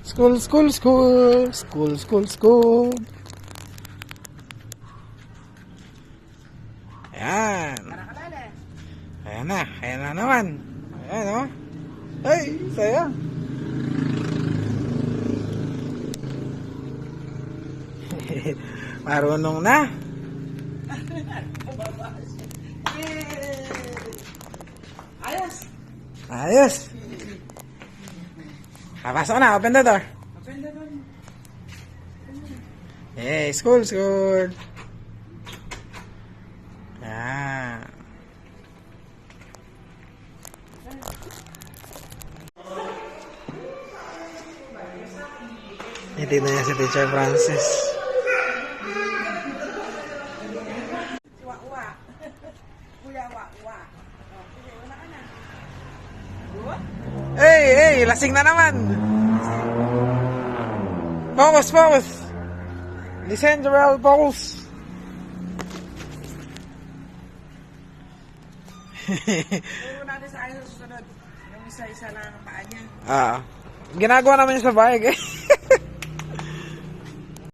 School, school, school. School, school, school. Ayan. Ayan na. Ayan na naman. Ayan o. Ay, saya. Marunong na. Ayos. Ayos. Pasok na. Open the door. Hey, school, school. Ayan. Hindi na niya si Teacher Francis. Wa-wa. Kuya wa-wa. Okay, wala ka na. Hey, hey, lasing na naman. Focus, focus. Listen, Joel, focus. Puro natin sa ayos sa susunod. Yung isa-isa lang ang paa niya. Ginagawa naman niya sa bahay, guys.